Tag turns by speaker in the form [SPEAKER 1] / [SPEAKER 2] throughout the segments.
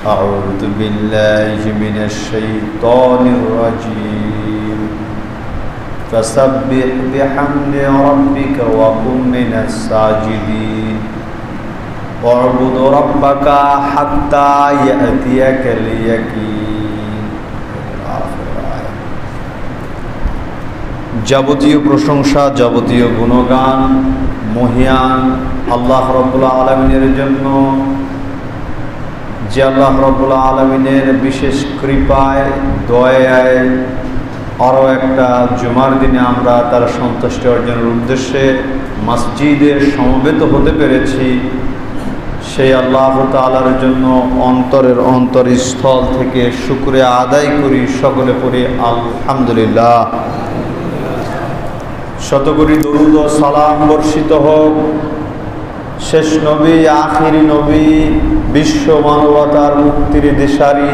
[SPEAKER 1] أعوذ بالله من الشيطان الرجيم فسبح بحمد ربك وكن من الساجدين واعبد ربك حتى يأتيك اليقين। যাবতীয় প্রশংসা, যাবতীয় গুণগান মহিয়ান আল্লাহ রাব্বুল আলামিনের জন্য, যে আল্লাহ রাব্বুল আলামিনের বিশেষ কৃপায় দয়ায় আরও একটা জুমার দিনে আমরা তার সন্তুষ্টি অর্জনের উদ্দেশ্যে মসজিদে সমবেত হতে পেরেছি। সেই আল্লাহ তাআলার জন্য অন্তরের অন্তরস্থল থেকে শুকরিয়া আদায় করি, সকলে পড়ি আলহামদুলিল্লাহ। শতকোটি দরুদ ও সালাম বর্ষিত হোক শেষ নবী, আখিরি নবী, বিশ্ব মানবতার মুক্তির দিশারি,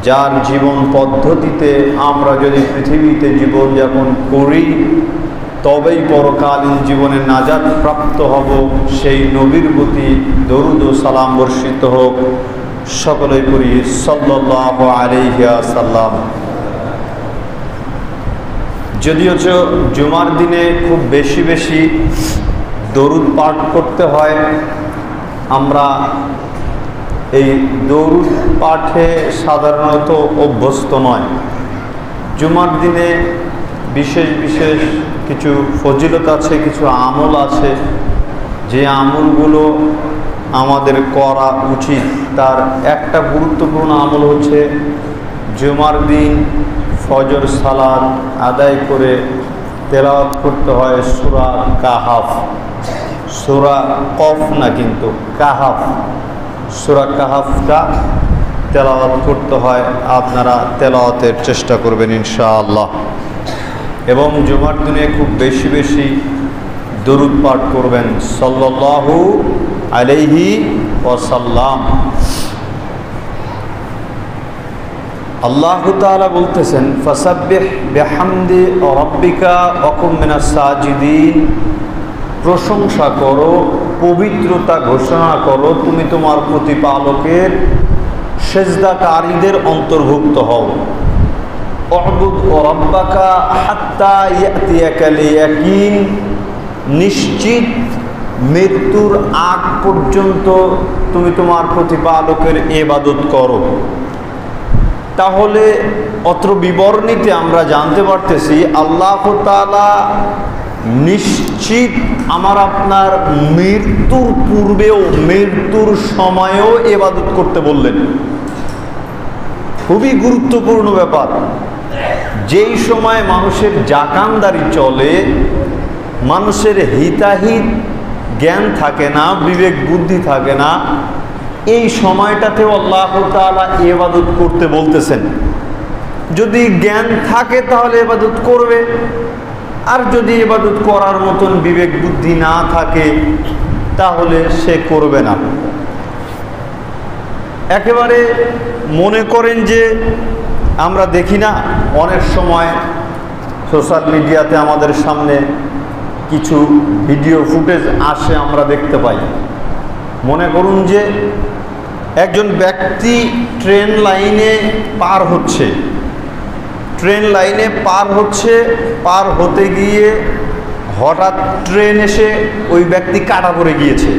[SPEAKER 1] যার জীবন পদ্ধতিতে আমরা যদি পৃথিবীতে জীবনযাপন করি তবেই পরকালীন জীবনে নাজাত প্রাপ্ত হব, সেই নবীর প্রতি দরুদ ও সালাম বর্ষিত হোক। সকলেই করি সাল্লাল্লাহু আলাইহি ওয়াসাল্লাম। যদিও জুমার দিনে খুব বেশি বেশি দরুদ পাঠ করতে হয়, আমরা এই দরুদ পাঠে সাধারণত অভ্যস্ত নয়। জুমার দিনে বিশেষ বিশেষ কিছু ফজিলত আছে, কিছু আমল আছে, যে আমলগুলো আমাদের করা উচিত। তার একটা গুরুত্বপূর্ণ আমল হচ্ছে জুমার দিন ফজর সালাত আদায় করে তেলাওয়াত করতে হয় সূরা কাহাফ, সূরা কফ না কিন্তু কাহাফ, সূরা কাহাফটা তেলাওয়াত করতে হয়। আপনারা তেলাওয়াতের চেষ্টা করবেন ইনশাআল্লাহ। এবং জুমার দিনে খুব বেশি বেশি দরুদ পাঠ করবেন সাল্লাল্লাহু আলাইহি ওয়াসাল্লাম। আল্লাহ তাআলা বলতেছেন ফাসাব্বিহ বিহামদি রাব্বিকা ওয়া কুম মিনাস সাজিদিন, প্রশংসা করো, পবিত্রতা ঘোষণা করো, তুমি তোমার প্রতিপালকের সেজদাকারীদের অন্তর্ভুক্ত হও। উ'বুদ রাব্বাকা হাত্তা ইয়াতিয়াকাল ইয়াকিন, নিশ্চিত মৃত্যুর আগ পর্যন্ত তুমি তোমার প্রতিপালকের ইবাদত করো। তাহলে অত্র বিবরণীতে আমরা জানতে পারতেছি আল্লাহ তাআলা নিশ্চিত আমার আপনার মৃত্যুর পূর্বেও মৃত্যুর সময়েও ইবাদত করতে বললেন। খুবই গুরুত্বপূর্ণ ব্যাপার। যেই সময় মানুষের জাকানদারি চলে, মানুষের হিতাহিত জ্ঞান থাকে না, বিবেক বুদ্ধি থাকে না, এই সময়টাতেও আল্লাহ তাআলা ইবাদত করতে বলতেছেন। যদি জ্ঞান থাকে তাহলে ইবাদত করবে, আর যদি ইবাদত করার মতন বিবেক বুদ্ধি না থাকে তাহলে সে করবে না। একেবারে মনে করেন যে আমরা দেখি না, অনেক সময় সোশ্যাল মিডিয়াতে আমাদের সামনে কিছু ভিডিও ফুটেজ আসে, আমরা দেখতে পাই। মনে করুন যে একজন ব্যক্তি ট্রেন লাইনে পার হচ্ছে, ট্রেন লাইনে পার হচ্ছে, পার হতে গিয়ে হঠাৎ ট্রেন এসে ওই ব্যক্তি কাটা পড়ে গিয়েছে,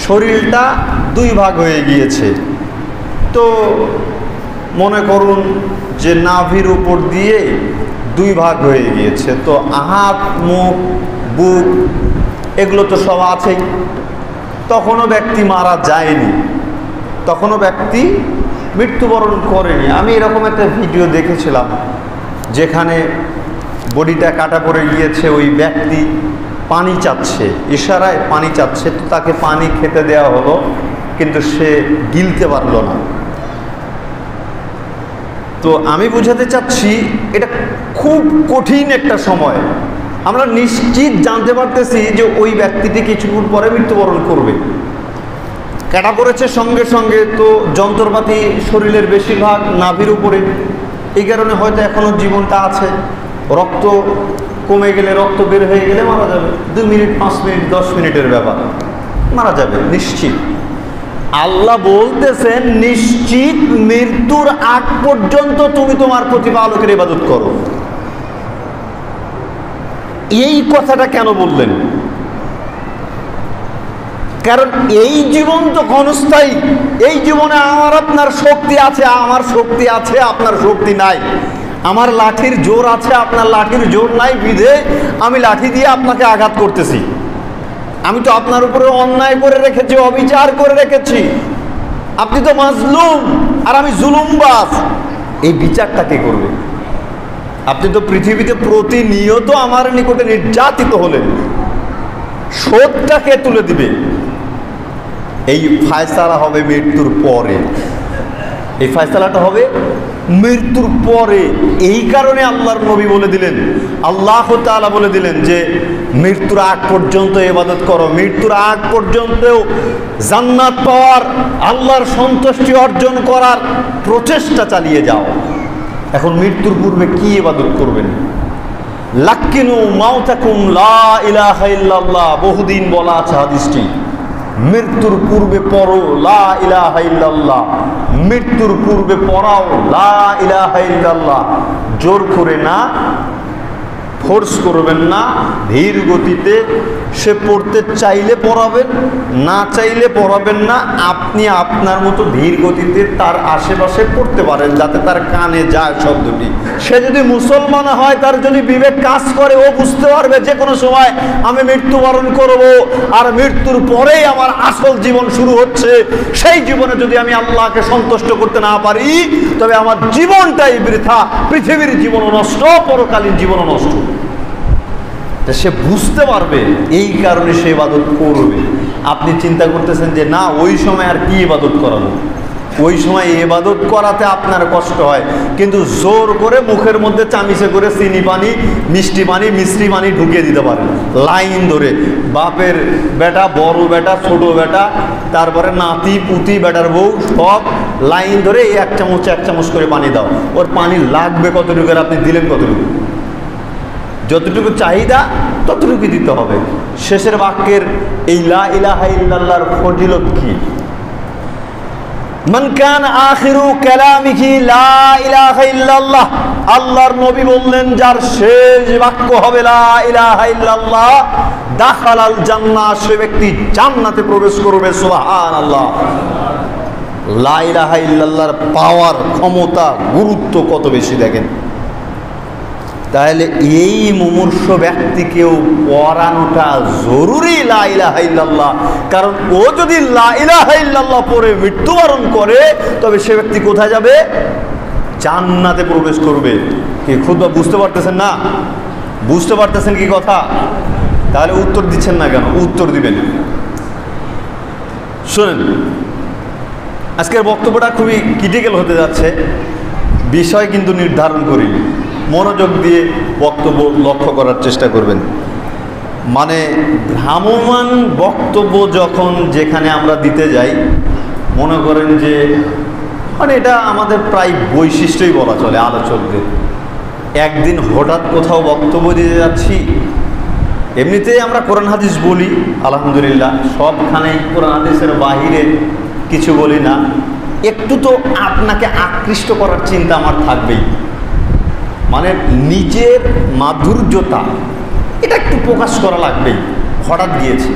[SPEAKER 1] শরীরটা দুই ভাগ হয়ে গিয়েছে। তো মনে করুন যে নাভির উপর দিয়ে দুই ভাগ হয়ে গিয়েছে, তো হাত, মুখ, বুক এগুলো তো সব আছেই। তখনও ব্যক্তি মারা যায়নি, তখনও ব্যক্তি মৃত্যুবরণ করেনি। আমি এরকম একটা ভিডিও দেখেছিলাম যেখানে বডিটা কাটা পড়ে গিয়েছে, ওই ব্যক্তি পানি চাচ্ছে, ইশারায় পানি চাচ্ছে, তো তাকে পানি খেতে দেওয়া হলো, কিন্তু সে গিলতে পারল না। তো আমি বোঝাতে চাচ্ছি এটা খুব কঠিন একটা সময়। আমরা নিশ্চিত জানতে পারতেছি যে ওই ব্যক্তিটি কিছুক্ষণ পরে মৃত্যুবরণ করবে। কাটা পড়েছে সঙ্গে সঙ্গে, তো যন্ত্রপাতি শরীরের বেশিরভাগ নাভির উপরে, এই কারণে হয়তো এখনও জীবনটা আছে। রক্ত কমে গেলে, রক্ত বের হয়ে গেলে মারা যাবে। 2 মিনিট, 5 মিনিট, 10 মিনিটের ব্যাপার, মারা যাবে নিশ্চিত। আল্লাহ বলতেছেন নিশ্চিত মৃত্যুর আগ পর্যন্ত তুমি তোমার প্রতিপালকের ইবাদত করো। এই কথাটা কেন বললেন? কারণ এই জীবন তো ক্ষণস্থায়ী। এই জীবনে আমার আপনার শক্তি আছে, আমার শক্তি আছে, আপনার শক্তি নাই। আমার লাঠির জোর আছে, আপনার লাঠির জোর নাই, বিধে আমি লাঠি দিয়ে আপনাকে আঘাত করতেছি। আমি তো আপনার উপরে অন্যায় করে রেখেছি, অবিচার করে রেখেছি। আপনি তো মাজলুম আর আমি জুলুমবাজ। এই বিচারটা কে করবে? আপনি তো পৃথিবীতে প্রতিনিয়ত আমার নিকটে নির্যাতিত হলেন, শোধটা কে তুলে দিবে? এই ফায়সালা হবে মৃত্যুর পরে। এই ফায়সালাটা হবে মৃত্যুর পরে। এই কারণে আল্লাহর নবী বলে দিলেন, আল্লাহ তাআলা বলে দিলেন যে মৃত্যুর আগ পর্যন্ত ইবাদত করো, মৃত্যুর আগ পর্যন্ত জান্নাত পাওয়ার, আল্লাহর সন্তুষ্টি অর্জন করার প্রচেষ্টা চালিয়ে যাও। এখন মৃত্যুর পূর্বে কি ইবাদত করবেন? লাক্কিনু মাউতাকুম লা ইলাহা ইল্লাল্লাহ, বহুদিন বলা আছে হাদিসটি। মৃত্যুর পূর্বে পড়ো লা ইলাহা ইল্লাল্লাহ, মৃত্যুর পূর্বে পড়াও লা ইলাহা ইল্লাল্লাহ। জোর করে না, ফোর্স করবেন না, ধীর গতিতে। সে পড়তে চাইলে পড়াবেন, না চাইলে পড়াবেন না। আপনি আপনার মতো ধীর গতিতে তার আশেপাশে পড়তে পারেন, যাতে তার কানে যায় শব্দটি। সে যদি মুসলমান হয়, তার যদি বিবেক কাজ করে, ও বুঝতে পারবে যে কোনো সময় আমি মৃত্যুবরণ করব, আর মৃত্যুর পরেই আমার আসল জীবন শুরু হচ্ছে। সেই জীবনে যদি আমি আল্লাহকে সন্তুষ্ট করতে না পারি, তবে আমার জীবনটাই বৃথা। পৃথিবীর জীবনও নষ্ট, পরকালীন জীবনও নষ্ট। সে বুঝতে পারবে, এই কারণে সে ইবাদত করবে। আপনি চিন্তা করতেছেন যে না, ওই সময় আর কি ইবাদত করাবো, ওই সময় ইবাদত করাতে আপনার কষ্ট হয়, কিন্তু জোর করে মুখের মধ্যে চামিচে করে চিনি পানি, মিষ্টি পানি, মিষ্টি পানি ঢুকিয়ে দিতে পারেন লাইন ধরে। বাপের বেটা, বড় বেটা, ছোট বেটা, তারপরে নাতি পুতি, বেটার বউ, সব লাইন ধরে এক চামচ করে পানি দাও। ওর পানি লাগবে কতটুকু, আপনি দিলেন কতটুকু? যতটুকু চাহিদা ততটুকু দিতে হবে। শেষের বাক্যের এই লা ইলাহা ইল্লাল্লাহর ফজিলত কি? মান কান আখিরু কালামিহি লা ইলাহা ইল্লাল্লাহ, আল্লাহর নবী বললেন যার শেষ বাক্য হবে লা ইলাহা ইল্লাল্লাহ, দাখালাল জান্নাহ, সে ব্যক্তি জান্নাতে প্রবেশ করবে। সুবহানাল্লাহ। লা ইলাহা ইল্লাল্লাহর পাওয়ার, ক্ষমতা, গুরুত্ব কত বেশি দেখেন। তাহলে এই মুমূর্ষ ব্যক্তিকেও পড়ানোটা জরুরি লা ইলাহা ইল্লাল্লাহ। কারণ ও যদি লা ইলাহা ইল্লাল্লাহ পড়ে মৃত্যুবরণ করে, তবে সে ব্যক্তি কোথায় যাবে? জান্নাতে প্রবেশ করবে। কি খুদবা বুঝতে পারতেছেন না? বুঝতে পারতেছেন কি কথা? তাহলে উত্তর দিচ্ছেন না কেন? উত্তর দিবেন। শোনেন, আজকের বক্তব্যটা খুবই ক্রিটিক্যাল হতে যাচ্ছে। বিষয় কিন্তু নির্ধারণ করিনি। মনোযোগ দিয়ে বক্তব্য লক্ষ্য করার চেষ্টা করবেন। মানে ভ্রাম্যমান বক্তব্য যখন যেখানে আমরা দিতে যাই, মনে করেন যে মানে এটা আমাদের প্রায় বৈশিষ্ট্যই বলা চলে আলোচকদের। একদিন হঠাৎ কোথাও বক্তব্য দিতে যাচ্ছি, এমনিতেই আমরা কোরআন হাদিস বলি আলহামদুলিল্লাহ, সবখানেই কোরআন হাদিসের বাহিরে কিছু বলি না। একটু তো আপনাকে আকৃষ্ট করার চিন্তা আমার থাকবেই। মানে নিজের মাধুর্যতা এটা একটু প্রকাশ করা লাগবেই। হঠাৎ গিয়েছি,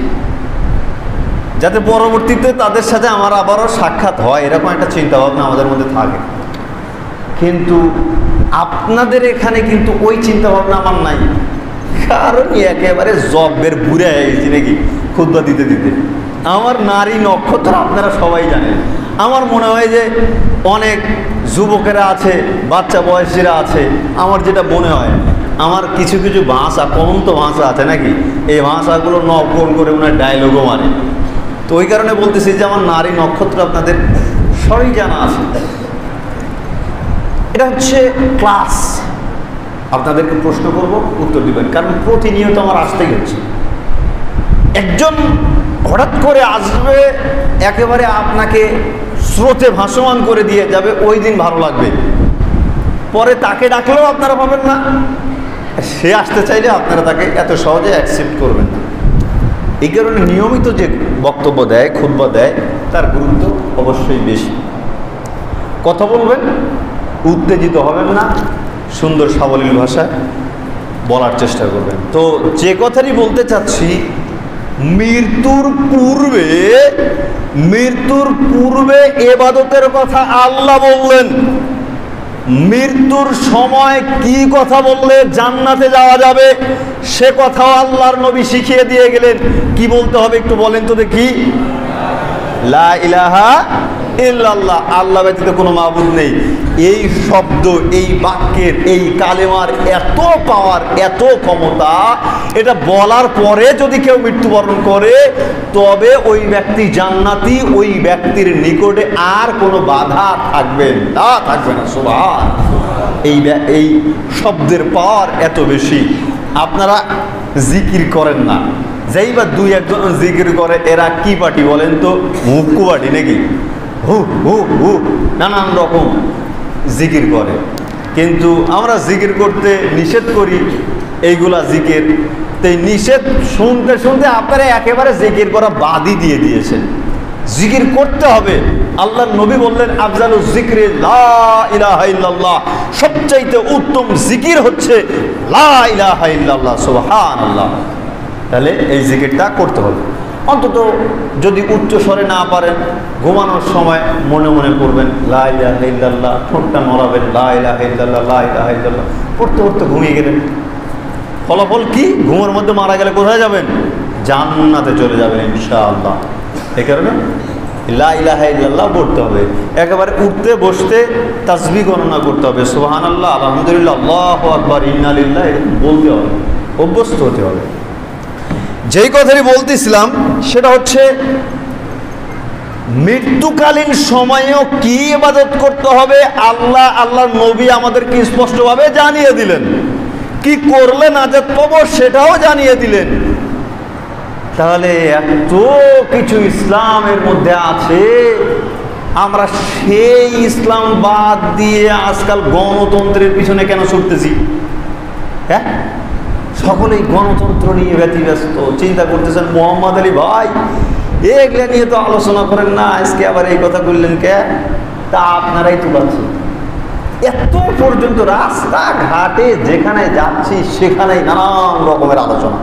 [SPEAKER 1] যাতে পরবর্তীতে তাদের সাথে আমার আবারও সাক্ষাৎ হয়, এরকম একটা চিন্তা ভাবনা আমাদের মধ্যে থাকে। কিন্তু আপনাদের এখানে কিন্তু ওই চিন্তা ভাবনা আমার নাই। কারণ একেবারে জবের বুড়ে হয়ে গেছি নাকি খুতবা দিতে দিতে। আমার নারী নক্ষত্র আপনারা সবাই জানেন। আমার মনে হয় যে অনেক যুবকেরা আছে, বাচ্চা বয়সীরা আছে। আমার যেটা মনে হয়, আমার কিছু কিছু ভাষা, কমন্ত ভাষা আছে নাকি, এই ভাষাগুলো নকল করে ওনার ডায়লগও মারে। তো ওই কারণে বলতেছি যে আমার নারী নক্ষত্র আপনাদের সবই জানা আছে। এটা হচ্ছে ক্লাস। আপনাদেরকে প্রশ্ন করব, উত্তর দিবেন, কারণ প্রতিনিয়ত আমার আসতেই হচ্ছে। একজন হঠাৎ করে আসবে, একেবারে আপনাকে স্রোতে ভাসমান করে দিয়ে যাবে, ওই দিন ভালো লাগবে। পরে তাকে ডাকলেও আপনারা পাবেন না। সে আসতে চাইলে আপনারা তাকে এত সহজে অ্যাকসেপ্ট করবেন না। এই কারণে নিয়মিত যে বক্তব্য দেয়, খুতবা দেয়, তার গুরুত্ব অবশ্যই বেশি। কথা বলবেন, উত্তেজিত হবেন না, সুন্দর সাবলীল ভাষায় বলার চেষ্টা করবেন। তো যে কথাটি বলতে চাচ্ছি, মৃত্যুর পূর্বে ইবাদতের কথা আল্লাহ বললেন। মৃত্যুর সময় কি কথা বললে জান্নাতে যাওয়া যাবে সে কথাও আল্লাহর নবী শিখিয়ে দিয়ে গেলেন। কি বলতে হবে একটু বলেন তো দেখি। লা ইলাহা ইল্লাল্লাহ, আল্লাহ ব্যতীত কোনো মাবুদ নেই। এই শব্দ, এই বাক্যের, এই কালেমার এত পাওয়ার, এত ক্ষমতা, এটা বলার পরে যদি কেউ মৃত্যুবরণ করে তবে ওই ব্যক্তি জান্নাতি, ওই ব্যক্তির নিকটে আর কোনো বাধা থাকবে না, সুবহান। এই শব্দের পাওয়ার এত বেশি। আপনারা জিকির করেন না, যেই বা দুই একজন জিকির করে, এরা কি পার্টি বলেন তো? হুক্কু পার্টি নাকি? হু হু হু নানান রকম জিকির করে, কিন্তু আমরা জিকির করতে নিষেধ করি। এইগুলা জিকির, তাই নিষেধ শুনতে শুনতে আপনারা একেবারে জিকির করা বাদই দিয়ে দিয়েছেন। জিকির করতে হবে। আল্লাহর নবী বললেন, আফজালু যিকরি লা ইলাহা ইল্লাল্লাহ, সবচাইতে উত্তম জিকির হচ্ছে লা ইলাহা ইল্লাল্লাহ, সুবহানাল্লাহ। তাহলে এই জিকিরটা করতে হবে। অন্তত যদি উচ্চ স্বরে না পারেন, ঘুমানোর সময় মনে মনে করবেন লা ইলাহা ইল্লাল্লাহ, ঠোঁটটা নড়াবেন লা ইলাহা ইল্লাল্লাহ, লা ইলাহা ইল্লাল্লাহ, পড়তে পড়তে ঘুমিয়ে গেলেন। ফলাফল কি? ঘুমের মধ্যে মারা গেলে কোথায় যাবেন? জান্নাতে চলে যাবেন ইনশাআল্লাহ। এই কারণে লা ইলাহা ইল্লাল্লাহ পড়তে হবে। একেবারে উঠতে বসতে তাসবিহ গণনা করতে হবে, সুবহানাল্লাহ, আলহামদুলিল্লাহ, আল্লাহু আকবার, ইন্না লিল্লাহি, বলতে হবে, অভ্যস্ত হতে হবে। যেই কথাটি বলতেছিলাম সেটা হচ্ছে, মৃত্যুকালীন সময়েও কি ইবাদত করতে হবে আল্লাহর নবী আমাদেরকে স্পষ্টভাবে জানিয়ে দিলেন। কি করলে নাজাত পাবো সেটাও জানিয়ে দিলেন। তাহলে এত কিছু ইসলামের মধ্যে আছে, আমরা সেই ইসলাম বাদ দিয়ে আজকাল গণতন্ত্রের পিছনে কেন ছুটতেছি? হ্যাঁ, সকলেই গণতন্ত্র নিয়ে ব্যতিব্যস্ত, চিন্তা করতেছেন মোহাম্মদ আলী ভাই এগুলা নিয়ে তো আলোচনা করেন না, আজকে আবার এই কথা বললেন কে? তা আপনারাই তুলাচ্ছেন। এত পর্যন্ত রাস্তাঘাটে যেখানে যাচ্ছি সেখানেই নানান রকমের আলোচনা।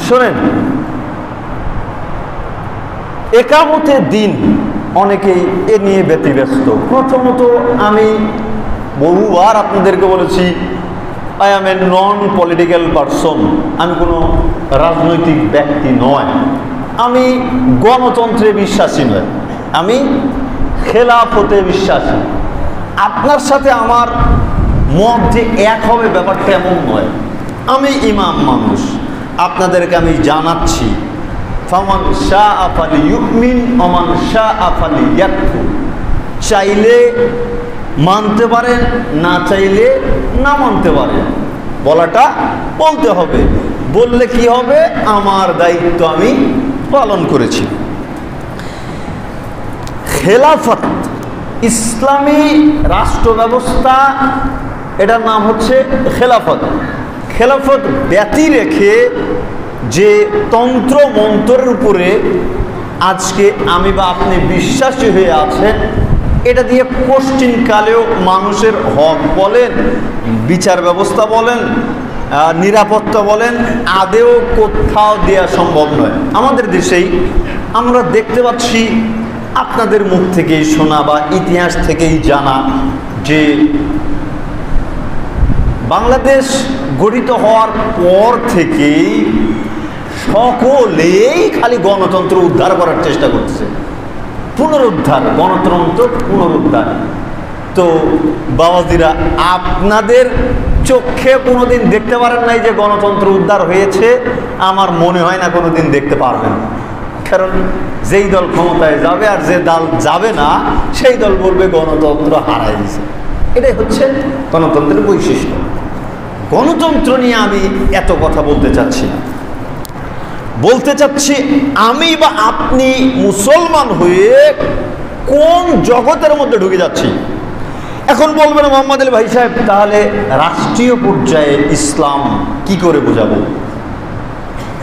[SPEAKER 1] শোনেন, একামতের দিন অনেকেই এ নিয়ে ব্যতিব্যস্ত। প্রথমত আমি বহুবার আপনাদেরকে বলেছি, I M A non political person, আমি কোনো রাজনৈতিক ব্যক্তি নয়, আমি গণতন্ত্রে বিশ্বাসী নয়, আমি খেলাফতে বিশ্বাসী। আপনার সাথে আমার মত যে এক হবে ব্যাপারটা এমন নয়। আমি ইমাম মানুষ, আপনাদেরকে আমি জানাচ্ছি, ফামান শাআ ফালিয়ুমিন ওয়া মান শাআ ফালিয়াকফুর। চাইলে মানতে পারেন, না চাইলে না মানতে পারেন, বলাটা বলতে হবে। বললে কি হবে? আমার দায়িত্ব আমি পালন করেছি। খেলাফত, ইসলামী রাষ্ট্র ব্যবস্থা, এটার নাম হচ্ছে খেলাফত। খেলাফত ব্যতি রেখে যে তন্ত্র মন্ত্রের উপরে আজকে আমি বা আপনি বিশ্বাসী হয়ে আছেন, এটা দিয়ে পশ্চিমকালেও মানুষের হক বলেন, বিচার ব্যবস্থা বলেন, নিরাপত্তা বলেন, আদেও কোথাও দেওয়া সম্ভব নয়। আমাদের দেশেই আমরা দেখতে পাচ্ছি, আপনাদের মুখ থেকেই শোনা বা ইতিহাস থেকেই জানা, যে বাংলাদেশ গঠিত হওয়ার পর থেকেই সকলেই খালি গণতন্ত্র উদ্ধার করার চেষ্টা করছে, পুনরুদ্ধার, গণতন্ত্র পুনরুদ্ধার। তো বাবাজিরা, আপনাদের চোখে কোনোদিন দেখতে পারেন নাই যে গণতন্ত্র উদ্ধার হয়েছে? আমার মনে হয় না কোনোদিন দেখতে পারবেন, কারণ যেই দল ক্ষমতায় যাবে আর যে দল যাবে না সেই দল বলবে গণতন্ত্র হারাই দিয়েছে। এটাই হচ্ছে গণতন্ত্রের বৈশিষ্ট্য। গণতন্ত্র নিয়ে আমি এত কথা বলতে চাচ্ছি না, বলতে চাচ্ছি আমি বা আপনি মুসলমান হয়ে কোন জগতের মধ্যে ঢুকে যাচ্ছি। এখন বলবেন মোহাম্মদ আলী ভাই সাহেব, তাহলে রাষ্ট্রীয় পর্যায়ে ইসলাম কি করে বোঝাবো?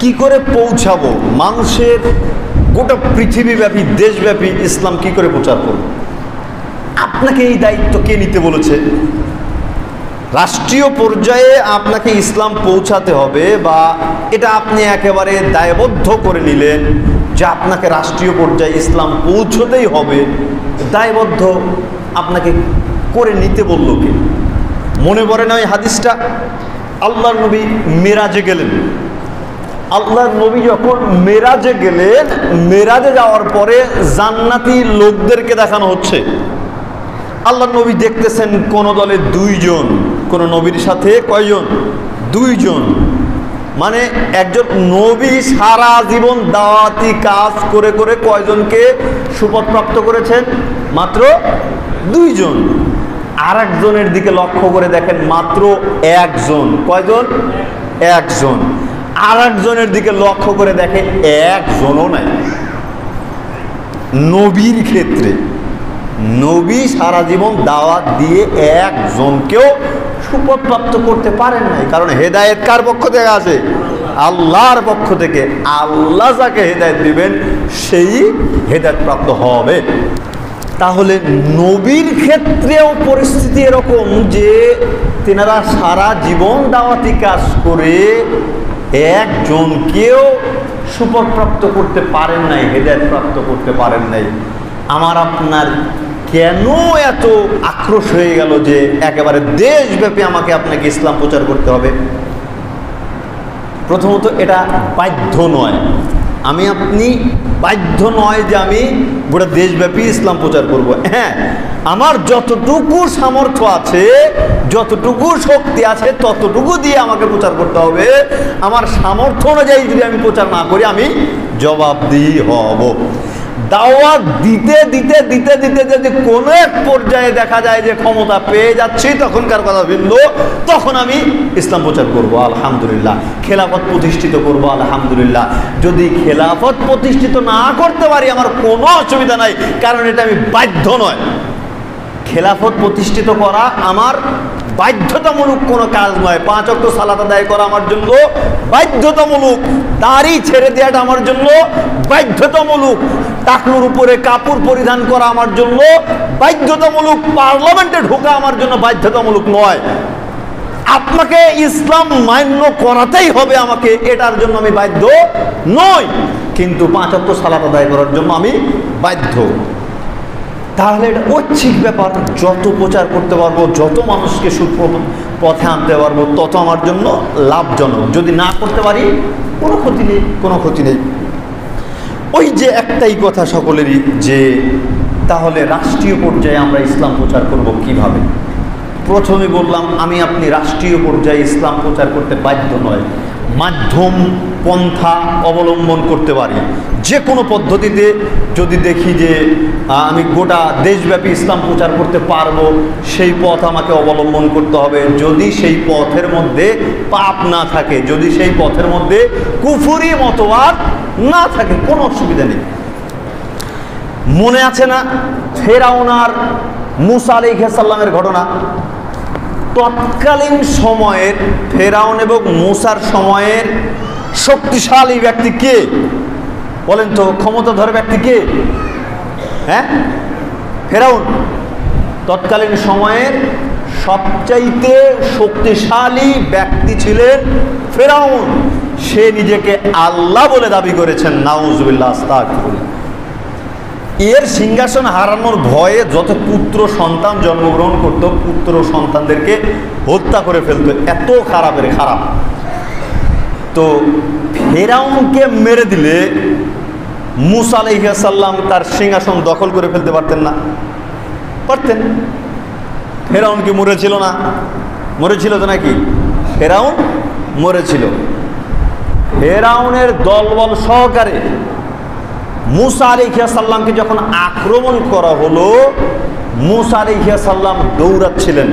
[SPEAKER 1] কি করে পৌঁছাবো, মানুষের গোটা পৃথিবীব্যাপী দেশব্যাপী ইসলাম কি করে প্রচার করব? আপনাকে এই দায়িত্ব কে নিতে বলেছে? রাষ্ট্রীয় পর্যায়ে আপনাকে ইসলাম পৌঁছাতে হবে, বা এটা আপনি একেবারে দায়বদ্ধ করে নিলেন যে আপনাকে রাষ্ট্রীয় পর্যায়ে ইসলাম পৌঁছতেই হবে? দায়বদ্ধ আপনাকে করে নিতে বলল কে? মনে পড়ে না ওই হাদিসটা? আল্লাহর নবী মেরাজে গেলেন। আল্লাহর নবী যখন মেরাজে গেলেন, মেরাজে যাওয়ার পরে জান্নাতি লোকদেরকে দেখানো হচ্ছে। আল্লাহর নবী দেখতেছেন কোন দলে 2 জন, কোন নবীর সাথে কয়জন? 2 জন। মানে একজন নবী সারা জীবন দাওয়াতি কাজ করে করে কয়জনকে সুপথপ্রাপ্ত করেছেন? মাত্র 2 জন। আর একজনের দিকে লক্ষ্য করে দেখেন, মাত্র 1 জন। কয়জন? 1 জন। আর একজনের দিকে লক্ষ্য করে দেখে 1 জনও নাই। নবীর ক্ষেত্রে নবী সারা জীবন দাওয়াত দিয়ে 1 জনকেও সুপথপ্রাপ্ত করতে পারেন নাই। কারণ হেদায়েত কার পক্ষ থেকে আসে? আল্লাহর পক্ষ থেকে। আল্লাহ যাকে হেদায়েত দিবেন সেই হেদায়েত প্রাপ্ত হবে। তাহলে নবীর ক্ষেত্রেও পরিস্থিতি এরকম যে তেনারা সারা জীবন দাওয়াতি কাজ করে 1 জনকেও সুপথপ্রাপ্ত করতে পারেন নাই, হেদায়েত প্রাপ্ত করতে পারেন নাই। আমার আপনার কেন এত আক্রোশ হয়ে গেল যে একেবারে দেশব্যাপী আমাকে আপনাকে ইসলাম প্রচার করতে হবে? প্রথমত এটা বাধ্য নয়, আমি আপনি বাধ্য নয় যে আমি গোটা দেশব্যাপী ইসলাম প্রচার করব। হ্যাঁ, আমার যতটুকু সামর্থ্য আছে, যতটুকু শক্তি আছে, ততটুকু দিয়ে আমাকে প্রচার করতে হবে। আমার সামর্থ্য অনুযায়ী যদি আমি প্রচার না করি, আমি জবাবদিহি হব। দাওয়াত দিতে দিতে দিতে দিতে যদি কোনো এক পর্যায়ে দেখা যায় যে ক্ষমতা পেয়ে যাচ্ছি, তখনকার কথা ভিন্ন, তখন আমি ইসলাম প্রচার করব, আলহামদুলিল্লাহ। খেলাফত প্রতিষ্ঠিত করব, আলহামদুলিল্লাহ। যদি খেলাফত প্রতিষ্ঠিত না করতে পারি, আমার কোনো অসুবিধা নাই, কারণ এটা আমি বাধ্য নয়। খেলাফত প্রতিষ্ঠিত করা আমার বাধ্যতামূলক কোনো কাজ নয়। 5 ওয়াক্ত সালাত আদায় করা আমার জন্য বাধ্যতামূলক। দাড়ি ছেড়ে দেওয়াটা আমার জন্য বাধ্যতামূলক। টাকনুর উপরে কাপড় পরিধান করা আমার জন্য বাধ্যতামূলক। পার্লামেন্টে ঢোকা আমার জন্য বাধ্যতামূলক নয়। আপনাকে ইসলাম মান্য করাতেই হবে আমাকে, এটার জন্য আমি বাধ্য নই। কিন্তু 5 ওয়াক্ত সালাত আদায় করার জন্য আমি বাধ্য। তাহলে এটা ঐচ্ছিক ব্যাপার। যত প্রচার করতে পারবো, যত মানুষকে পথে আনতে পারবো, তত আমার জন্য লাভজনক। যদি না করতে পারি, কোনো ক্ষতি নেই, কোনো ক্ষতি নেই। ওই যে একটাই কথা সকলেরই, যে তাহলে রাষ্ট্রীয় পর্যায়ে আমরা ইসলাম প্রচার করব কিভাবে? প্রথমে বললাম, আমি আপনি রাষ্ট্রীয় পর্যায়ে ইসলাম প্রচার করতে বাধ্য নয়। মাধ্যম পন্থা অবলম্বন করতে পারি। যে কোনো পদ্ধতিতে যদি দেখি যে আমি গোটা দেশব্যাপী ইসলাম প্রচার করতে পারবো, সেই পথ আমাকে অবলম্বন করতে হবে। যদি সেই পথের মধ্যে পাপ না থাকে, যদি সেই পথের মধ্যে কুফরি মতবাদ না থাকে, কোনো অসুবিধা নেই। মনে আছে না ফেরাউন আর মূসা আলাইহিস সালামের ঘটনা? তৎকালীন সময়ের ফেরাউন এবং মূসার সময়ের শক্তিশালী ব্যক্তি কে বলেন তো? ক্ষমতাধর ব্যক্তি কে? হ্যাঁ, ফেরাউন। তৎকালীন সময়ের সবচাইতে শক্তিশালী ব্যক্তি ছিলেন ফেরাউন। সে নিজেকে আল্লাহ বলে দাবি করেছেন, নাউজুবিল্লাহ, আস্তাগফিরুল্লাহ। এর সিংহাসন হারানোর ভয়ে যত পুত্র সন্তান জন্মগ্রহণ করত, পুত্র সন্তানদেরকে হত্যা করে ফেলত। এত খারাপের খারাপ। তো ফেরাউনকে মেরে দিলে মূসা আলাইহিস সালাম তার সিংহাসন দখল করে ফেলতে পারতেন না? পারতেন। ফেরাউন কি মরেছিল না? মরেছিল তো নাকি? ফেরাউন মরেছিল। ফেরাউনের দলবল সহকারে মূসা আলাইহিস সালামকে যখন আক্রমণ করা হলো, মূসা আলাইহিস সালাম দৌড়াচ্ছিলেন।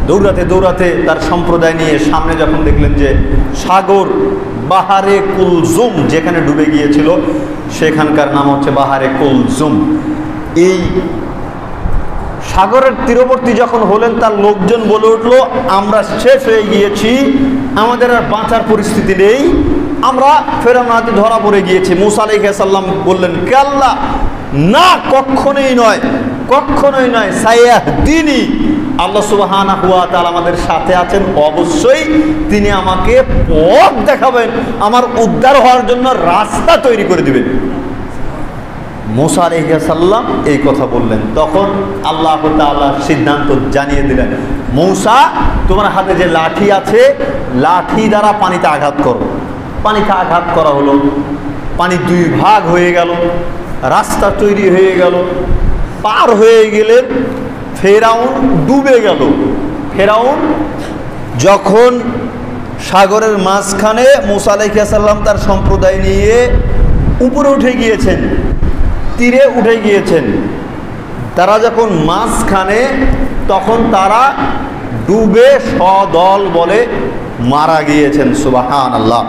[SPEAKER 1] দৌড়াতে দৌড়াতে তার সম্প্রদায় নিয়ে সামনে যখন দেখলেন যে সাগর, বাহারে কুলজুম যেখানে ডুবে গিয়েছিল, সেখানকার নাম হচ্ছে বাহারে কুলজুম। এই সাগরের তীরবর্তী যখন হলেন, তার লোকজন বলে উঠলো, আমরা শেষ হয়ে গিয়েছি, আমাদের আর বাঁচার পরিস্থিতি নেই, আমরা ফেরাউনের হাতে ধরা পড়ে গিয়েছি। মূসা আলাইহিস সালাম বললেন, কাল্লা, না, কখনোই নয়, কখনোই নয়, সায়াহদিনী, আল্লাহ সুবহানাহু ওয়া তাআলা আমাদের সাথে আছেন, অবশ্যই তিনি আমাকে পথ দেখাবেন, আমার উদ্ধার হওয়ার জন্য রাস্তা তৈরি করে দিবেন। মূসা আলাইহিস সালাম এই কথা বললেন। তখন আল্লাহ তাআলা সিদ্ধান্ত জানিয়ে দিলেন, মূসা, তোমার হাতে যে লাঠি আছে, লাঠি দ্বারা পানিতে আঘাত করো। পানিতে আঘাত করা হলো, পানি দুই ভাগ হয়ে গেল, রাস্তা তৈরি হয়ে গেল, পার হয়ে গেলেন, ফেরাউন ডুবে গেল। ফেরাউন যখন সাগরের মাঝখানে মূসা আলাইহিস সালাম তার সম্প্রদায় নিয়ে উপরে উঠে গিয়েছেন, তীরে উঠে গিয়েছেন, তারা যখন মাঝখানে, তখন তারা ডুবে সদল বলে মারা গিয়েছেন। সুবহানাল্লাহ।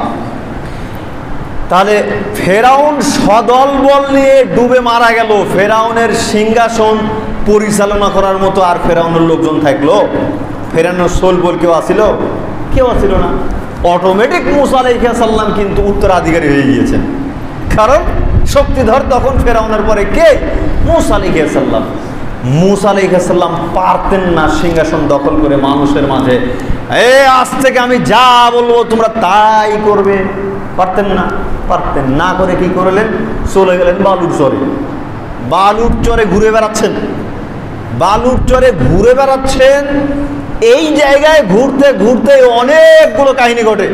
[SPEAKER 1] তাহলে ফেরাউন সদল বল নিয়ে ডুবে মারা গেল। ফেরাউনের সিংহাসন পরিচালনা করার মতো আর ফেরাউনের লোকজন থাকলো? ফেরাউনের সোল বল কেউ আসিল? কেউ আসিল না। অটোমেটিক মূসা আলাইহিস সালাম কিন্তু উত্তরাধিকারী হয়ে গিয়েছেন, কারণ শক্তিধর তখন ফেরাউনের পরে কে? মূসা আলাইহিস সালাম। মূসা আলাইহিস সালাম পারতেন না সিংহাসন দখল করে মানুষের মাঝে, আজ থেকে আমি যা বলবো তোমরা তাই করবে, পারতেন না। পারতেন না করে কি করলেন? চলে গেলেন বালুর চরে। বালুর চরে ঘুরে বেড়াচ্ছেন, বালুর চরে ঘুরে বেড়াচ্ছেন। এই জায়গায় ঘুরতে ঘুরতে অনেকগুলো কাহিনী ঘটে।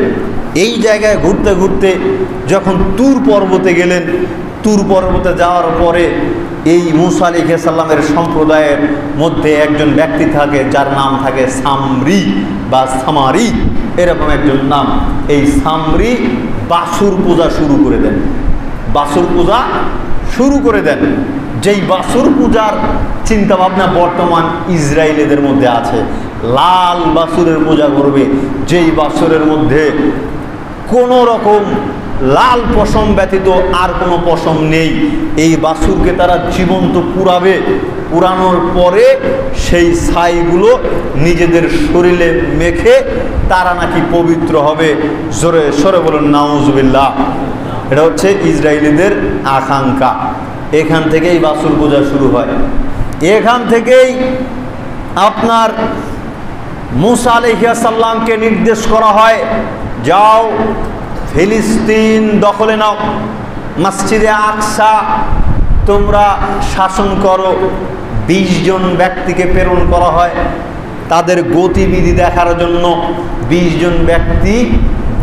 [SPEAKER 1] এই জায়গায় ঘুরতে ঘুরতে যখন তুর পর্বতে গেলেন, তুর পর্বতে যাওয়ার পরে এই মূসা আলাইহিস সালামের সম্প্রদায়ের মধ্যে একজন ব্যক্তি থাকে যার নাম থাকে সামরি বা সামারি, এরকম একজন নাম। এই সামরি বাছুর পূজা শুরু করে দেন, বাছুর পূজা শুরু করে দেন। যেই বাছুর পূজার চিন্তাভাবনা বর্তমান ইসরায়েলিদের মধ্যে আছে, লাল বাছুরের পূজা করবে, যেই বাছুরের মধ্যে কোনো রকম লাল পশম ব্যতীত আর কোনো পশম নেই। এই বাছুরকে তারা জীবন্ত পুড়াবে, পুরানোর পরে সেই ছাইগুলো নিজেদের শরীরে মেখে তারা নাকি পবিত্র হবে। জোরে সরে বলুন নাউজুবিল্লাহ। এটা হচ্ছে ইসরায়েলিদের আকাঙ্ক্ষা। এখান থেকেই বাছুর পূজা শুরু হয়। এখান থেকেই আপনার মূসা আলাইহিস সালামকে নির্দেশ করা হয়, যাও ফিলিস্তিন দখলে নাও, মসজিদে আকসা তোমরা শাসন করো। 20 জন ব্যক্তিকে প্রেরণ করা হয় তাদের গতিবিধি দেখার জন্য। 20 জন ব্যক্তি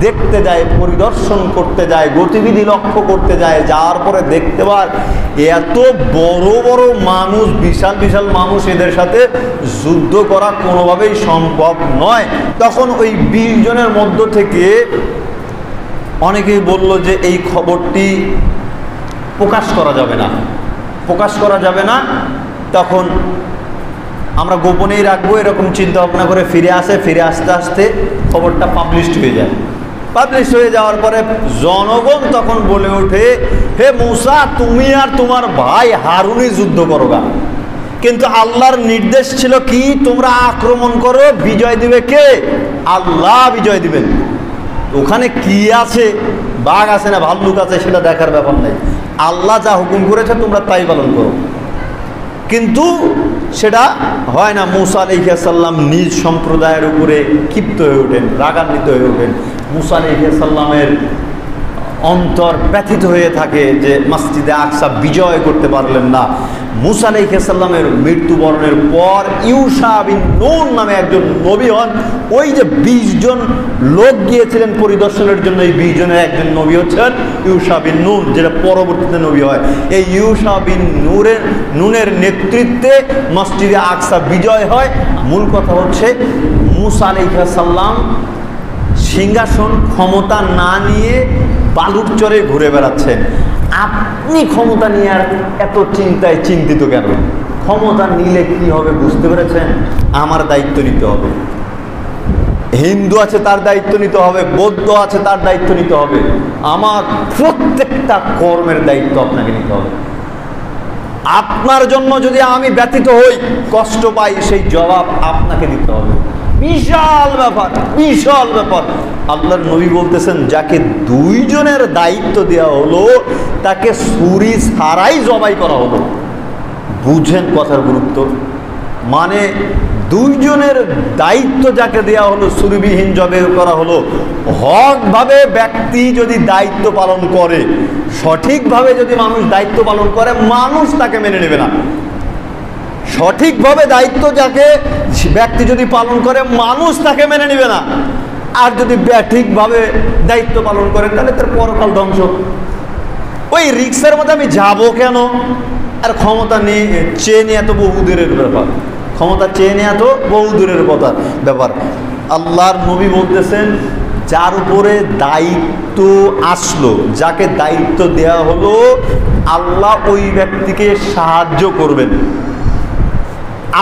[SPEAKER 1] দেখতে যায়, পরিদর্শন করতে যায়, গতিবিধি লক্ষ্য করতে যায়। যাওয়ার পরে দেখতে পায় এত বড় বড় মানুষ, বিশাল বিশাল মানুষ, এদের সাথে যুদ্ধ করা কোনোভাবেই সম্ভব নয়। তখন ওই 20 জনের মধ্য থেকে অনেকেই বলল যে এই খবরটি প্রকাশ করা যাবে না, প্রকাশ করা যাবে না, তখন আমরা গোপনেই রাখবো, এরকম চিন্তা ভাবনা করে ফিরে আসে। ফিরে আসতে আসতে খবরটা পাবলিশড হয়ে যায়। পাবলিশ হয়ে যাওয়ার পরে জনগণ তখন বলে ওঠে, হে মূসা, তুমি আর তোমার ভাই হারুনই যুদ্ধ করোগা, কিন্তু আল্লাহর নির্দেশ ছিল কি, তোমরা আক্রমণ করো, বিজয় দিবে কে? আল্লাহ বিজয় দিবেন। ওখানে কি আছে, বাঘ আছে না ভাল্লুক আছে, সেটা দেখার ব্যাপার নেই। আল্লাহ যা হুকুম করেছে তোমরা তাই পালন করো। কিন্তু সেটা হয় না। মূসা আলাইহিস সালাম নিজ সম্প্রদায়ের উপরে ক্ষিপ্ত হয়ে ওঠেন, রাগান্বিত হয়ে ওঠেন। মূসা আলাইহিস সালামের অন্তর ব্যথিত হয়ে থাকে যে মসজিদে আকসা বিজয় করতে পারলেন না। মূসা আলাইহিস সালামের মৃত্যুবরণের পর ইউশা বিন নুন নামে একজন নবী হন। ওই যে 20 জন লোক গিয়েছিলেন পরিদর্শনের জন্য, এই 20 জনের একজন নবী হচ্ছেন ইউশা বিন নুন, যেটা পরবর্তীতে নবী হয়। এই ইউশা বিন নুনের নেতৃত্বে মসজিদে আকসা বিজয় হয়। মূল কথা হচ্ছে মূসা আলাইহিস সালাম সিংহাসন ক্ষমতা না নিয়ে বালুর চরে ঘুরে বেড়াচ্ছেন। আপনি ক্ষমতা নিয়ে আর এত চিন্তিত কেন? ক্ষমতা নিলে কি হবে বুঝতে পেরেছেন? আমার দায়িত্ব নিতে হবে। হিন্দু আছে তার দায়িত্ব নিতে হবে, বৌদ্ধ আছে তার দায়িত্ব নিতে হবে। আমার প্রত্যেকটা কর্মের দায়িত্ব আপনাকে নিতে হবে। আপনার জন্য যদি আমি ব্যথিত হই, কষ্ট পাই, সেই জবাব আপনাকে দিতে হবে। বিশাল ব্যাপার, বিশাল ব্যাপার। আল্লাহর নবী বলতেছেন, যাকে দুইজনের দায়িত্ব দেওয়া হলো তাকে ছুরি ছাড়াই জবাই করা হলো। বুঝেন কথার গুরুত্ব। মানে দুইজনের দায়িত্ব যাকে দেওয়া হলো, ছুরিবিহীন জবাই করা হলো। হকভাবে ব্যক্তি যদি দায়িত্ব পালন করে, সঠিকভাবে যদি মানুষ দায়িত্ব পালন করে, মানুষ তাকে মেনে নেবে না। সঠিকভাবে দায়িত্ব যাকে ব্যক্তি যদি পালন করে, মানুষ তাকে মেনে নেবে না। আর যদি ব্যাঠিকভাবে দায়িত্ব পালন করে, তাহলে তার পরকাল ধ্বংস। ওই রিক্সার মধ্যে আমি যাব কেন? আর ক্ষমতা নিয়ে চেয়ে নেওয়া তো বহু দূরের ব্যাপার, ক্ষমতা চেয়ে নেওয়া তো বহু দূরের ব্যাপার। আল্লাহর নবী বলতেছেন, যার উপরে দায়িত্ব আসলো, যাকে দায়িত্ব দেওয়া হলো, আল্লাহ ওই ব্যক্তিকে সাহায্য করবেন।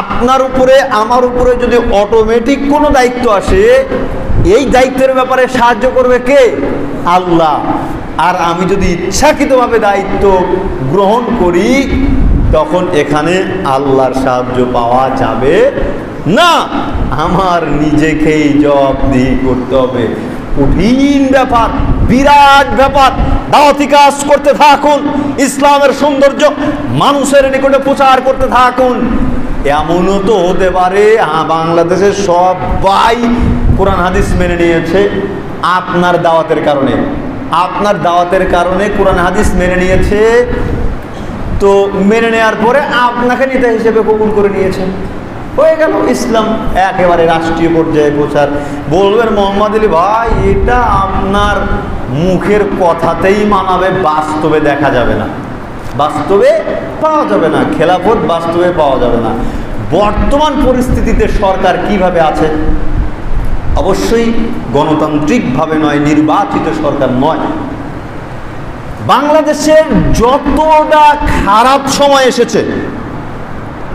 [SPEAKER 1] আপনার উপরে আমার উপরে যদি অটোমেটিক কোনো দায়িত্ব আসে, এই দায়িত্বের ব্যাপারে সাহায্য করবে কে? আল্লাহ। আর আমি যদি ইচ্ছাকৃতভাবে দায়িত্ব গ্রহণ করি, তখন এখানে আল্লাহর সাহায্য পাওয়া যাবে না। আমার নিজেকেই জবাবদিহি করতে হবে। কঠিন ব্যাপার, বিরাট ব্যাপার। দাওয়াতি কাজ করতে থাকুন, ইসলামের সৌন্দর্য মানুষের নিকটে প্রচার করতে থাকুন। এমনও তো হতে পারে বাংলাদেশের সবাই কোরআন হাদিস মেনে নিয়েছে আপনার দাওয়াতের কারণে, আপনার দাওয়াতের কারণে কোরআন হাদিস মেনে নিয়েছে। তো মেনে নেওয়ার পরে আপনাকে নেতা হিসেবে কবুল করে নিয়েছেন, হয়ে গেল ইসলাম একেবারে রাষ্ট্রীয় পর্যায়ে প্রচার। বলবেন মোহাম্মদ আলী ভাই, এটা আপনার মুখের কথাতেই মানাবে, বাস্তবে দেখা যাবে না, বাস্তবে পাওয়া যাবে না, খেলাফত বাস্তবে পাওয়া যাবে না। বর্তমান পরিস্থিতিতে সরকার কিভাবে আছে? অবশ্যই গণতান্ত্রিকভাবে নয়, নির্বাচিত সরকার নয়। বাংলাদেশের যতটা খারাপ সময় এসেছে,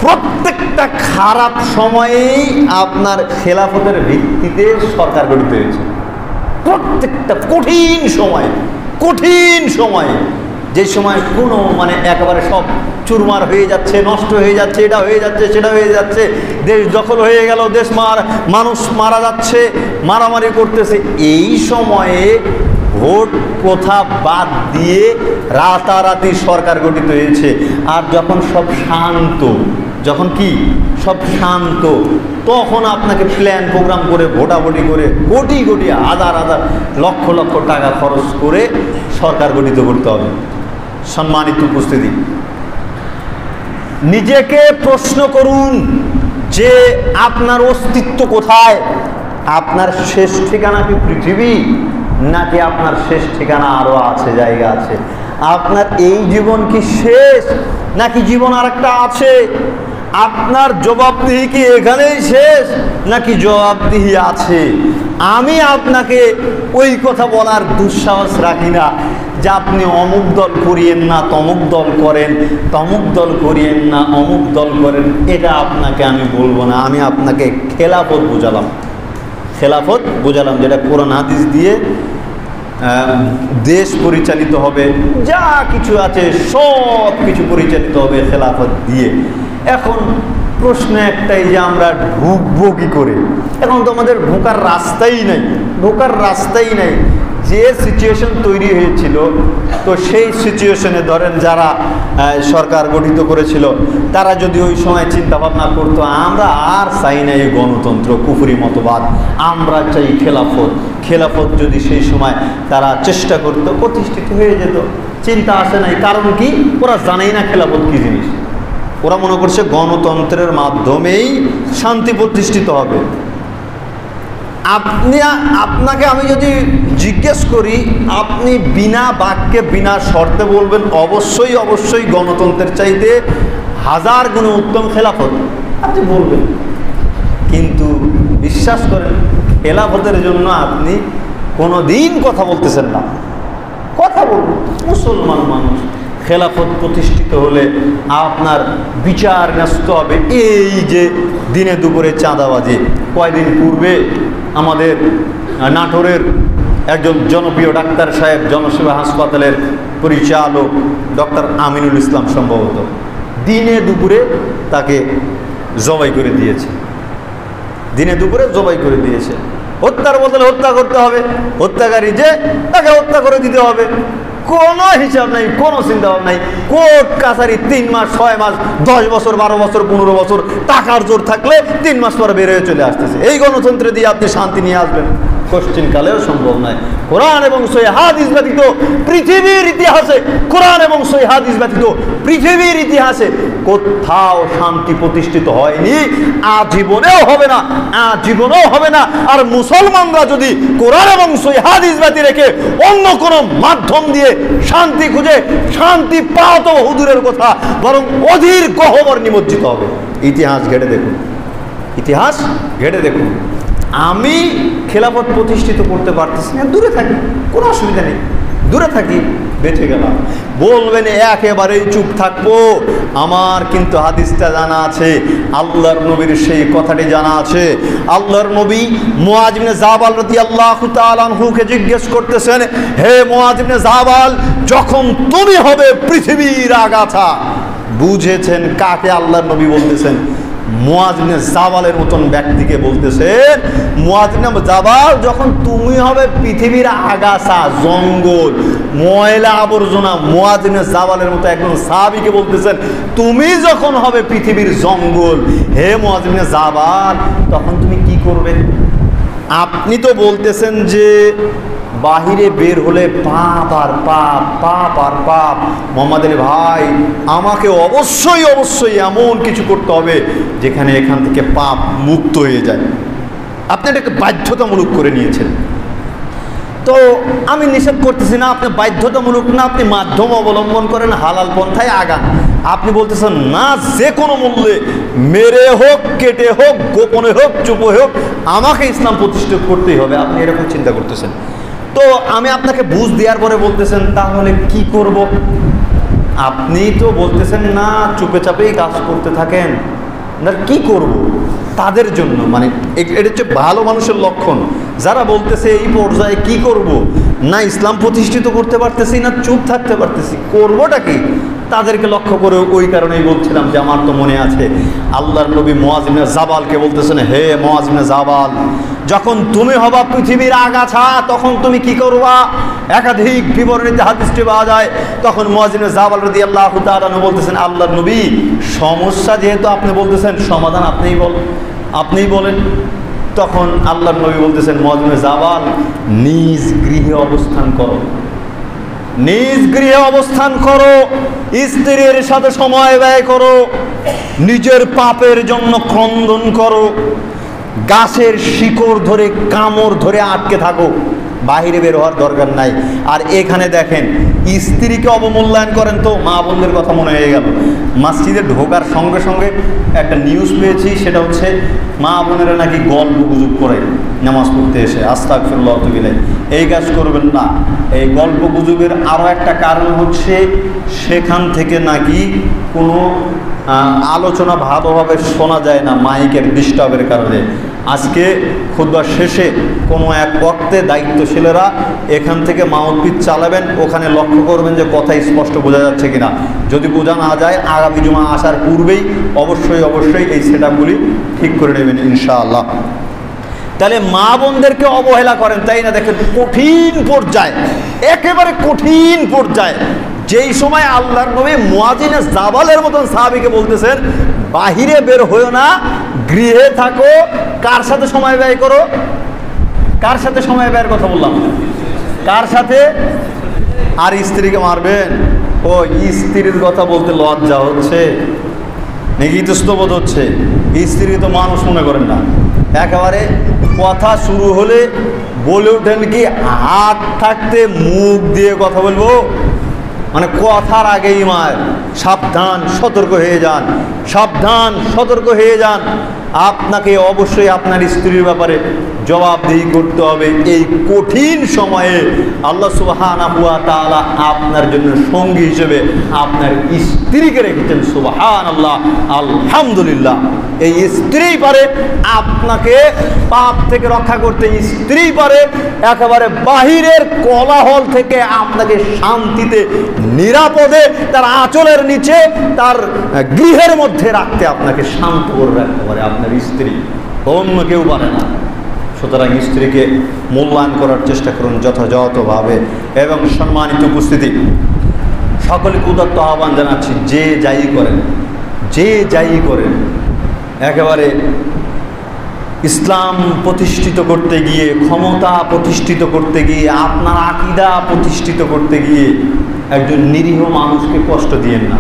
[SPEAKER 1] প্রত্যেকটা খারাপ সময়েই আপনার খেলাফতের ভিত্তিতে সরকার গঠিত হয়েছে। প্রত্যেকটা কঠিন সময়, কঠিন সময়ে, যে সময় কোনো মানে একেবারে সব চুরমার হয়ে যাচ্ছে, নষ্ট হয়ে যাচ্ছে, এটা হয়ে যাচ্ছে, সেটা হয়ে যাচ্ছে, দেশ দখল হয়ে গেল, মানুষ মারা যাচ্ছে, মারামারি করতেছে, এই সময়ে ভোট প্রথা বাদ দিয়ে রাতারাতি সরকার গঠিত হয়েছে। আর যখন সব শান্ত, যখন কি সব শান্ত, তখন আপনাকে প্ল্যান প্রোগ্রাম করে ভোটাভুটি করে কোটি কোটি হাজার হাজার লক্ষ লক্ষ টাকা খরচ করে সরকার গঠিত করতে হবে। সম্মানিত উপস্থিতি, নিজেকে প্রশ্ন করুন যে আপনার অস্তিত্ব কোথায়? আপনার শেষ ঠিকানা কি পৃথিবী, নাকি আপনার শেষ ঠিকানা আরো আছে, জায়গা আছে? আপনার এই জীবন কি শেষ, নাকি জীবন আর একটা আছে? আপনার জবাবদিহি কি এখানেই শেষ, নাকি জবাবদিহি আছে? আমি আপনাকে ওই কথা বলার দুঃসাহস রাখি না যে আপনি অমুক দল করিয়েন না, তমুক দল করেন, তমুক দল করিয়েন না, অমুক দল করেন। এটা আপনাকে আমি বলবো না। আমি আপনাকে খেলাফত বোঝালাম, খেলাফত বোঝালাম, যেটা কোরআন হাদিস দিয়ে দেশ পরিচালিত হবে, যা কিছু আছে সব কিছু পরিচালিত হবে খেলাফত দিয়ে। এখন প্রশ্ন একটাই যে আমরা ঢুকবো কি করে? এখন তো আমাদের ঢোকার রাস্তাই নাই, ঢোকার রাস্তাই নাই। যে সিচুয়েশন তৈরি হয়েছিল, তো সেই সিচুয়েশনে ধরেন যারা সরকার গঠিত করেছিল, তারা যদি ওই সময় চিন্তা ভাবনা করতো আমরা আর চাই না এই গণতন্ত্র, কুফরি মতবাদ, আমরা চাই খেলাফত, খেলাফত যদি সেই সময় তারা চেষ্টা করতো, প্রতিষ্ঠিত হয়ে যেত। চিন্তা আসে নাই। কারণ কি? ওরা জানেই না খেলাফত কি জিনিস। ওরা মনে করছে গণতন্ত্রের মাধ্যমেই শান্তি প্রতিষ্ঠিত হবে। আপনাকে আমি যদি জিজ্ঞেস করি, আপনি বিনা বাক্যে বিনা শর্তে বলবেন অবশ্যই অবশ্যই গণতন্ত্রের চাইতে হাজার গুণে উত্তম খেলাফত, আপনি বলবেন। কিন্তু বিশ্বাস করেন, খেলাফতের জন্য আপনি কোনো দিন কথা বলতেছেন না। কথা বলবেন মুসলমান মানুষ, খেলাফত প্রতিষ্ঠিত হলে আপনার বিচার ন্যস্ত হবে। এই যে দিনে দুপুরে চাঁদাবাজি, কয়দিন পূর্বে আমাদের নাটোরের একজন জনপ্রিয় ডাক্তার সাহেব, জনসেবা হাসপাতালের পরিচালক ডক্টর আমিনুল ইসলাম, সম্ভবত দিনে দুপুরে তাকে জবাই করে দিয়েছে। দিনে দুপুরে জবাই করে দিয়েছে। হত্যার বদলে হত্যা করতে হবে, হত্যাকারী যে তাকে হত্যা করে দিতে হবে। কোনো হিসাব নাই, কোনো চিন্তা ভাবনা নাই। কোর্ট কাছারি 3 মাস, 6 মাস, 10 বছর, 12 বছর, 15 বছর টাকার জোর থাকলে 3 মাস পরে বের হয়ে চলে আসতেছে। এই গণতন্ত্রে দিয়ে আপনি শান্তি নিয়ে আসবেন? কোশ্চিন কালেও সম্ভব নয়। কোরআন এবং সহিহ হাদিস ব্যতীত পৃথিবীর ইতিহাসে, কোরআন এবং সহিহ হাদিস ব্যতীত পৃথিবীর ইতিহাসে কোথাও শান্তি প্রতিষ্ঠিত হয়নি, আজীবনেও হবে না, আজীবনেও হবে না। আর মুসলমানরা যদি কোরআন এবং সহিহ হাদিস ব্যতীত রেখে অন্য কোনো মাধ্যম দিয়ে শান্তি খুঁজে শান্তি পাওয়া তো হুজুরের কথা, বরং অধীর গহ্বর নিমজ্জিত হবে। ইতিহাস ঘেটে দেখুন, ইতিহাস ঘেটে দেখুন। আমি খেলাফত প্রতিষ্ঠিত করতে পারতেছি না, দূরে থাকি, কোনো অসুবিধা নেই, দূরে থাকি, বেঁচে গেলাম। বলবেন একেবারেই চুপ থাকবো, আমার কিন্তু হাদিসটা জানা আছে, আল্লাহর নবীর সেই কথাটি জানা আছে। আল্লাহর নবী মুআয ইবনে জাবাল রাদিয়াল্লাহু তাআলা আনহুকে জিজ্ঞেস করতেছেন, হে মুআয ইবনে জাবাল, যখন তুমি হবে পৃথিবীর আগাছা। বুঝেছেন কাকে আল্লাহর নবী বলতেছেন? মুআয ইবনে জাবালের মতন ব্যক্তিকে বলতেছেন, মুআয ইবনে জাবাল যখন তুমি হবে পৃথিবীর আগাছা, জঙ্গল, ময়লা আবর্জনা। মুআয ইবনে জাবালের মতো একজন সাহাবীকে বলতেছেন, তুমি যখন হবে পৃথিবীর জঙ্গল, হে মুআয ইবনে জাবাল, তখন তুমি কি করবে? আপনি তো বলতেছেন যে বাহিরে বের হলে পাপ আর পাপ, পাপ আর পাপ। মোহাম্মদ আলী ভাই, আমাকে অবশ্যই অবশ্যই এমন কিছু করতে হবে যেখানে এখান থেকে পাপ মুক্ত হয়ে যায়। আপনি এটাকে বাধ্যতামূলক করে নিয়েছেন। তো আমি নিষেধ করতেছি না, আপনি বাধ্যতামূলক না, আপনি মাধ্যম অবলম্বন করেন, হালাল পন্থায় আগান। আপনি বলতেছেন না, যে কোনো মূল্যে মেরে হোক, কেটে হোক, গোপনে হোক, চুপে হোক, আমাকে ইসলাম প্রতিষ্ঠিত করতেই হবে। আপনি এরকম চিন্তা করতেছেন। তো আমি আপনাকে বুঝ দেওয়ার পরে বলতেছেন তাহলে কি করব? আপনি তো বলতেছেন না চুপে চাপেই কাজ করতে থাকেন, না কি করব? তাদের জন্য মানে এটা হচ্ছে ভালো মানুষের লক্ষণ, যারা বলতেছে এই পর্যায়ে কি করব, না ইসলাম প্রতিষ্ঠিত করতে পারতেছি, না চুপ থাকতে পারতেছি, করবোটা কি? তাদেরকে লক্ষ্য করে ওই কারণেই বলছিলাম যে আমার তো মনে আছে আল্লাহর নবী মুআয ইবনে জাবালকে বলতেছেন, হে মুআয ইবনে জাবাল, যখন তুমি হবা পৃথিবীর আগাছা তখন তুমি কি করবা? একাধিক বিবরণীতে হাদিসটি পাওয়া যায়। তখন মুআয ইবনে জাবাল রাদিয়াল্লাহু তাআলা বলতেছেন, আল্লাহর নবী, সমস্যা যেহেতু আপনি বলতেছেন, সমাধান আপনিই বলেন। তখন আল্লাহর নবী বলতেছেন, মুআয ইবনে জাবাল, নিজ গৃহে অবস্থান করো, নিজ গৃহে অবস্থান করো, স্ত্রীর সাথে সময় ব্যয় করো, নিজের পাপের জন্য ক্রন্দন করো, গাছের শিকড় ধরে কামড় ধরে আটকে থাকো, বাহিরে বের হওয়ার দরকার নাই। আর এখানে দেখেন স্ত্রীকে অবমূল্যায়ন করেন। তো মা বোনদের কথা মনে হয়ে গেল, মসজিদে ঢোকার সঙ্গে সঙ্গে একটা নিউজ পেয়েছি, সেটা হচ্ছে মা বোনেরা নাকি গল্প গুজব করে নামাজ পড়তে এসে। আস্তাগফিরুল্লাহ, এই কাজ করবেন না। এই গল্প গুজবের আরও একটা কারণ হচ্ছে সেখান থেকে নাকি কোনো আলোচনা ভালোভাবে শোনা যায় না মাইকের ডিস্টার্বের কারণে। আজকে খুতবা শেষে কোনো এক ওয়াক্তে দায়িত্বশীলেরা এখান থেকে মাউথপিস চালাবেন, ওখানে লক্ষ্য করবেন যে কথা স্পষ্ট বোঝা যাচ্ছে কিনা। যদি বোঝা না যায় আগামী জুমা আসার পূর্বেই অবশ্যই এই সেটআপগুলি ঠিক করে নেবেন ইনশাআল্লাহ। তাহলে মা বোনদেরকে অবহেলা করেন, তাই না? দেখেন কঠিন পর্যায়ে, একেবারে কঠিন পর্যায়ে, যেই সময় আল্লাহর নবী মুআয ইবনে জাবালের মতন সাহাবীকে বলতেছেন বাহিরে বের হইও না, গৃহে থাকো, কার সাথে সময় ব্যয় করো? কার সাথে সময় ব্যয়ের কথা বললাম? কার সাথে? আর স্ত্রীকে মারবেন? ও স্ত্রীর কথা বলতে লজ্জা হচ্ছে, নাকি ইতস্তবোধ হচ্ছে? স্ত্রী তো মানুষ মনে করেন না। একেবারে কথা শুরু হলে বলে ওঠেন কি, হাত থাকতে মুখ দিয়ে কথা বলবো, মানে কথার আগেই মার, সাবধান, সতর্ক হয়ে যান, সাবধান, সতর্ক হয়ে যান। আপনাকে অবশ্যই আপনার স্ত্রীর ব্যাপারে জবাবদিহি করতে হবে। এই কঠিন সময়ে আল্লাহ সুবহানাহু ওয়া তাআলা আপনার জন্য সঙ্গী হিসেবে আপনার স্ত্রীকে রেখেছেন। সুবহানাল্লাহ, আলহামদুলিল্লাহ। এই স্ত্রী পারে আপনাকে পাপ থেকে রক্ষা করতে, স্ত্রী পারে একেবারে বাহিরের কোলাহল থেকে আপনাকে শান্তিতে, নিরাপদে তার আঁচলের নিচে, তার গৃহের মধ্যে রাখতে, আপনাকে শান্ত করে রাখতে পারে আপনার স্ত্রী। অন্য কেউ পারে না। সুতরাং স্ত্রীকে মূল্যায়ন করার চেষ্টা করুন যথাযথভাবে। এবং সম্মানিত উপস্থিতি, সকলকে উদাত্ত আহ্বান জানাচ্ছি, যে যাই করেন একেবারে ইসলাম প্রতিষ্ঠিত করতে গিয়ে, ক্ষমতা প্রতিষ্ঠিত করতে গিয়ে, আপনার আকীদা প্রতিষ্ঠিত করতে গিয়ে একজন নিরীহ মানুষকে কষ্ট দিয়েন না।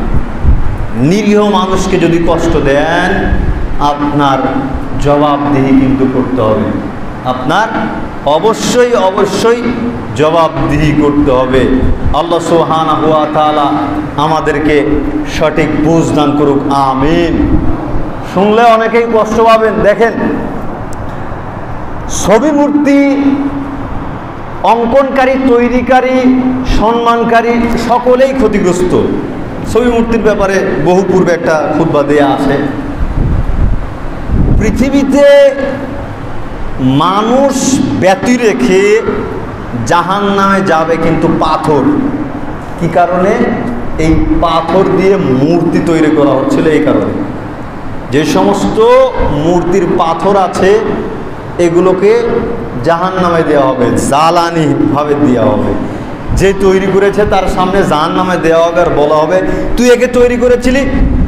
[SPEAKER 1] নিরীহ মানুষকে যদি কষ্ট দেন, আপনার জবাবদিহি কিন্তু করতে হবে। আপনার অবশ্যই জবাবদিহি করতে হবে। আল্লাহ সুবহানাহু ওয়া তাআলা আমাদেরকে সঠিক বুঝ দান করুক, আমিন। শুনলে অনেকেই কষ্ট পাবেন। দেখেন, ছবি মূর্তি অঙ্কনকারী, তৈরিকারী, সম্মানকারী সকলেই ক্ষতিগ্রস্ত। ছবি মূর্তির ব্যাপারে বহু পূর্বে একটা খুতবা দেয়া আছে। পৃথিবীতে মানুষ ব্যতি রেখে জাহান্নামে যাবে কিন্তু পাথর। কি কারণে? এই পাথর দিয়ে মূর্তি তৈরি করা হচ্ছিল। এই কারণে যে সমস্ত মূর্তির পাথর আছে এগুলোকে জাহান্নামে দেওয়া হবে, জ্বালানি ভাবে দেওয়া হবে। যে তৈরি করেছে তার সামনে জাহান্নামে দেওয়া হবে আর বলা হবে, তুই একে তৈরি করেছিলি,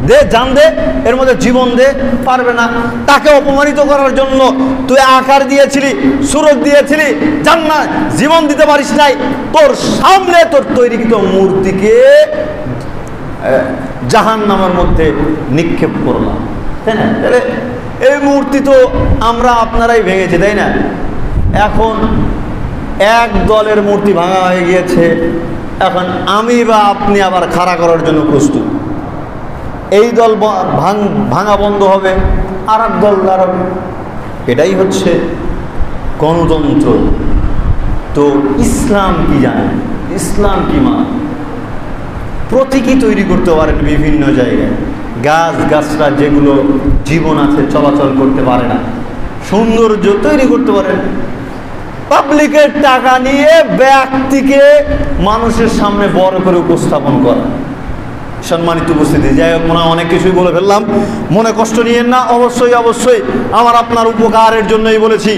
[SPEAKER 1] দে জান দে, এর মধ্যে জীবন দে। পারবে না। তাকে অপমানিত করার জন্য তুই আকার দিয়েছিলি, সুরত দিয়েছিলি, জান না, জীবন দিতে পারিস নাই, তোর সামনে তোর তৈরিকৃত মূর্তিকে জাহান্নামের মধ্যে নিক্ষেপ করলাম, তাই না? তাহলে এই মূর্তি তো আমরা আপনারাই ভেঙেছি, তাই না? এখন এক দলের মূর্তি ভাঙা হয়ে গিয়েছে, এখন আমি বা আপনি আবার খাড়া করার জন্য প্রস্তুত। এই দল ভাঙা বন্ধ হবে, আর এক দল দাঁড়াবে। এটাই হচ্ছে গণতন্ত্র। তো ইসলাম কি জানে? ইসলাম কি মানে? প্রতীকী তৈরি করতে পারেন বিভিন্ন জায়গায়। গাছগাছরা যেগুলো জীবন আছে, চলাচল করতে পারে না, সৌন্দর্য তৈরি করতে পারেন। পাবলিকের টাকা নিয়ে ব্যক্তিকে মানুষের সামনে বড় করে উপস্থাপন করা। সম্মানিত উপস্থিতি, যাই হোক, মনে অনেক কিছুই বলে ফেললাম, মনে কষ্ট নিয়েন না। অবশ্যই আমার আপনার উপকারের জন্যই বলেছি।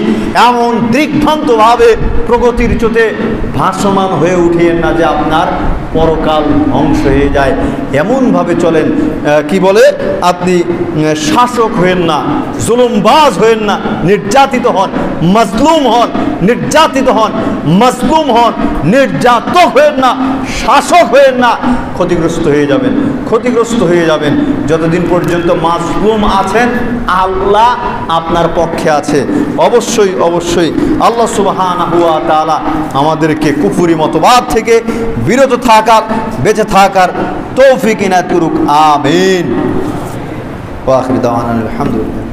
[SPEAKER 1] এমন দিগ্ভ্রান্তভাবে প্রগতির চোটে ভাসমান হয়ে উঠিয়েন না যে আপনার পরকাল ধ্বংস হয়ে যায়। এমনভাবে চলেন, কি বলে, আপনি শাসক হয়েন না, জুলুমবাজ হয়েন না, নির্যাতিত হন, মজলুম হন, নির্যাতিত হন, মজলুম হন, নির্যাতক হয়েন না, শাসক হয়েন না। ক্ষতিগ্রস্ত হয়ে যাবেন। যতদিন পর্যন্ত মাজলুম আছেন, আল্লাহ আপনার পক্ষে আছে। অবশ্যই আল্লাহ সুবহানাহু ওয়া তাআলা আমাদেরকে কুফরি মতবাদ থেকে বিরত থাকার, বেঁচে থাকার তৌফিক ইনায়াত করুক, আমিন। ওয়া আখিরু দাওয়ানা আলহামদুলিল্লাহ।